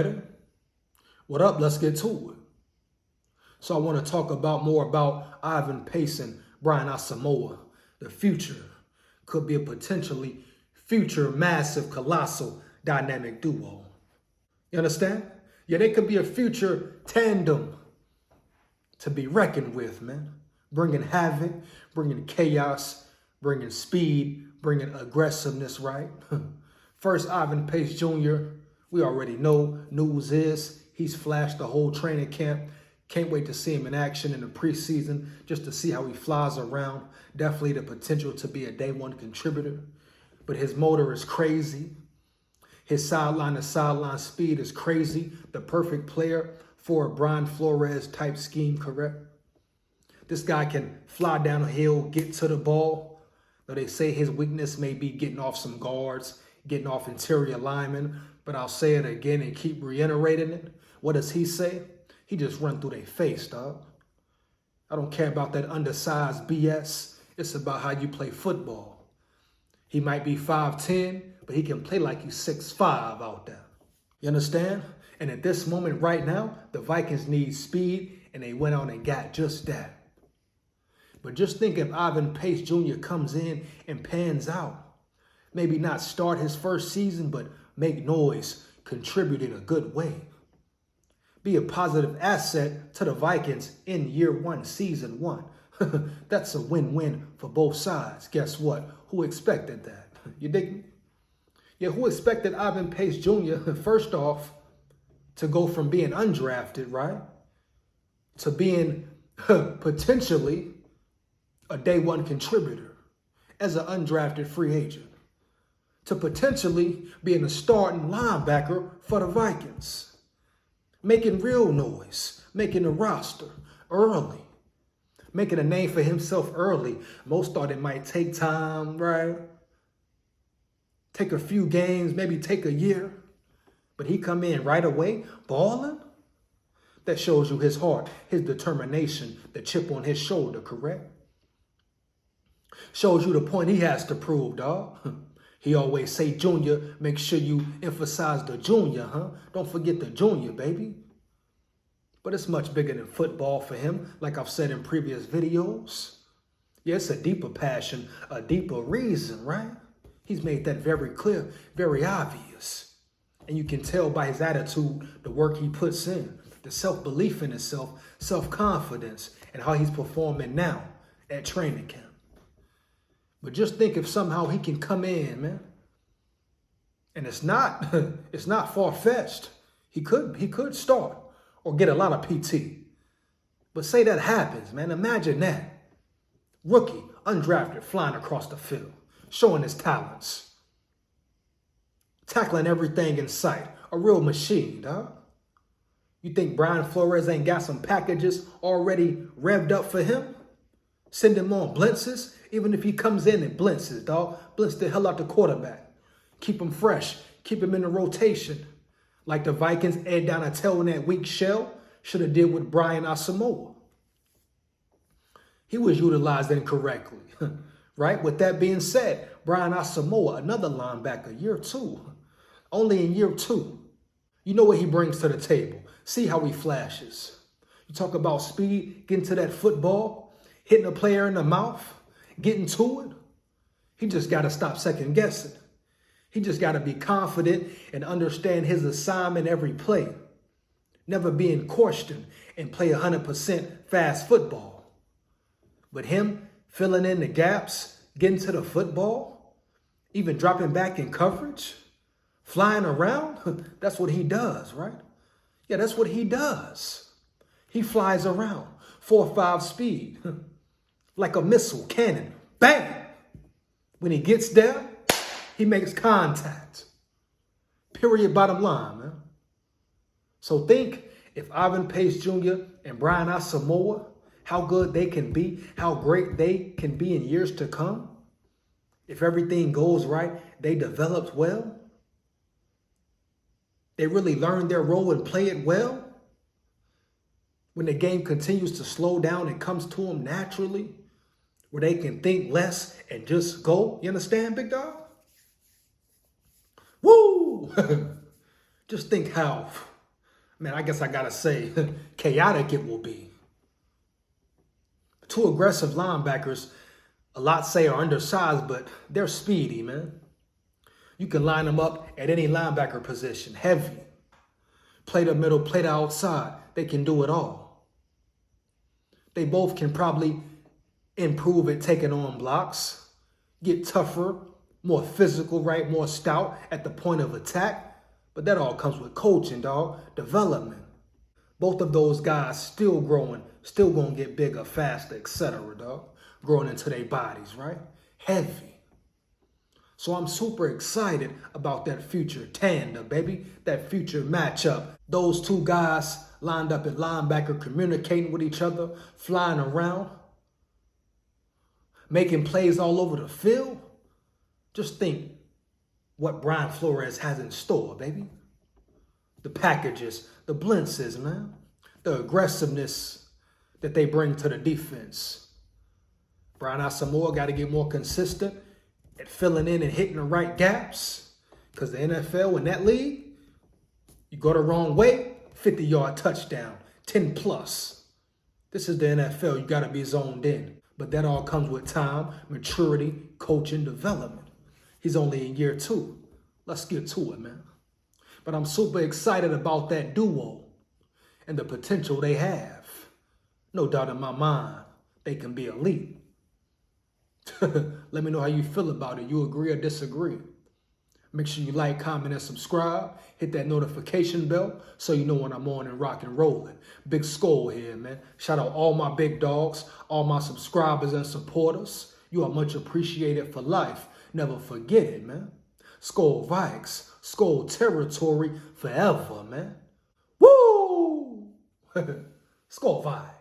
ready? What up? Let's get to it. So I want to talk more about Ivan Pace and Brian Asamoah. The future could be a potentially future massive, colossal, dynamic duo. You understand? Yeah, they could be a future tandem to be reckoned with, man. Bringing havoc, bringing chaos, bringing speed, bringing aggressiveness, right? First, Ivan Pace Jr., we already know, news is he's flashed the whole training camp. Can't wait to see him in action in the preseason just to see how he flies around. Definitely the potential to be a day one contributor. But his motor is crazy. His sideline-to-sideline speed is crazy. The perfect player for a Brian Flores type scheme, correct? This guy can fly down a hill, get to the ball. Though they say his weakness may be getting off some guards, getting off interior linemen. But I'll say it again and keep reiterating it. What does he say? He just run through their face, dog. I don't care about that undersized BS. It's about how you play football. He might be 5'10", but he can play like he's 6'5" out there. You understand? And at this moment right now, the Vikings need speed, and they went out and got just that. But just think if Ivan Pace Jr. comes in and pans out. Maybe not start his first season, but make noise, contribute in a good way. Be a positive asset to the Vikings in year one, season one. That's a win-win for both sides. Guess what? Who expected that? You dig me? Yeah, who expected Ivan Pace Jr., first off, to go from being undrafted, right, to being potentially a day one contributor as an undrafted free agent, to potentially being a starting linebacker for the Vikings, making real noise, making a roster early, making a name for himself early. Most thought it might take time, right? Take a few games, maybe take a year. But he come in right away, balling. That shows you his heart, his determination, the chip on his shoulder, correct? Shows you the point he has to prove, dog. He always say, Junior, make sure you emphasize the junior, huh? Don't forget the junior, baby. But it's much bigger than football for him, like I've said in previous videos. Yeah, it's a deeper passion, a deeper reason, right? He's made that very clear, very obvious. And you can tell by his attitude, the work he puts in, the self-belief in himself, self-confidence, and how he's performing now at training camp. But just think if somehow he can come in, man. And it's not far-fetched. He could start or get a lot of PT. But say that happens, man. Imagine that. Rookie, undrafted, flying across the field, showing his talents, tackling everything in sight. A real machine, dog. You think Brian Flores ain't got some packages already revved up for him? Send him on blitzes, even if he comes in and blitzes, dog. Blitz the hell out the quarterback. Keep him fresh. Keep him in the rotation. Like the Vikings aired down a tail in that weak shell should have did with Brian Asamoah. He was utilized incorrectly, right? With that being said, Brian Asamoah, another linebacker, year two. Only in year two. You know what he brings to the table. See how he flashes. You talk about speed, getting to that football, hitting a player in the mouth, getting to it. He just got to stop second guessing. He just got to be confident and understand his assignment every play. Never being questioned and play 100% fast football. But him filling in the gaps, getting to the football, even dropping back in coverage, flying around, that's what he does, right? Yeah, that's what he does. He flies around, 4.5 speed, like a missile cannon. Bang! When he gets there, he makes contact. Period, bottom line, man. So think if Ivan Pace Jr. and Brian Asamoah, how good they can be, how great they can be in years to come. If everything goes right, they developed well. They really learn their role and play it well. When the game continues to slow down and comes to them naturally, where they can think less and just go. You understand, big dog? Woo! Just think how Man, I guess I gotta say, chaotic it will be. Two aggressive linebackers, a lot say are undersized, but they're speedy, man. You can line them up at any linebacker position, heavy. Play the middle, play the outside. They can do it all. They both can probably improve at taking on blocks, get tougher, more physical, right? More stout at the point of attack. But that all comes with coaching, dog. Development. Both of those guys still growing, still gonna get bigger, faster, etc., dog. Growing into their bodies, right? Heavy. So I'm super excited about that future tandem, baby. That future matchup. Those two guys lined up at linebacker, communicating with each other, flying around, making plays all over the field. Just think what Brian Flores has in store, baby. The packages, the blitzes, man. The aggressiveness that they bring to the defense. Brian Asamoah got to get more consistent at filling in and hitting the right gaps. Because the NFL, in that league, you go the wrong way, 50-yard touchdown, 10 plus. This is the NFL. You got to be zoned in. But that all comes with time, maturity, coaching, development. He's only in year 2. Let's get to it, man. But I'm super excited about that duo and the potential they have. No doubt in my mind, they can be elite. Let me know how you feel about it. You agree or disagree? Make sure you like, comment, and subscribe. Hit that notification bell so you know when I'm on and rock and rolling. Big SKOL here, man. Shout out all my big dogs, all my subscribers and supporters. You are much appreciated for life. Never forget it, man. SKOL Vikes, SKOL territory forever, man. Woo! SKOL Vikes.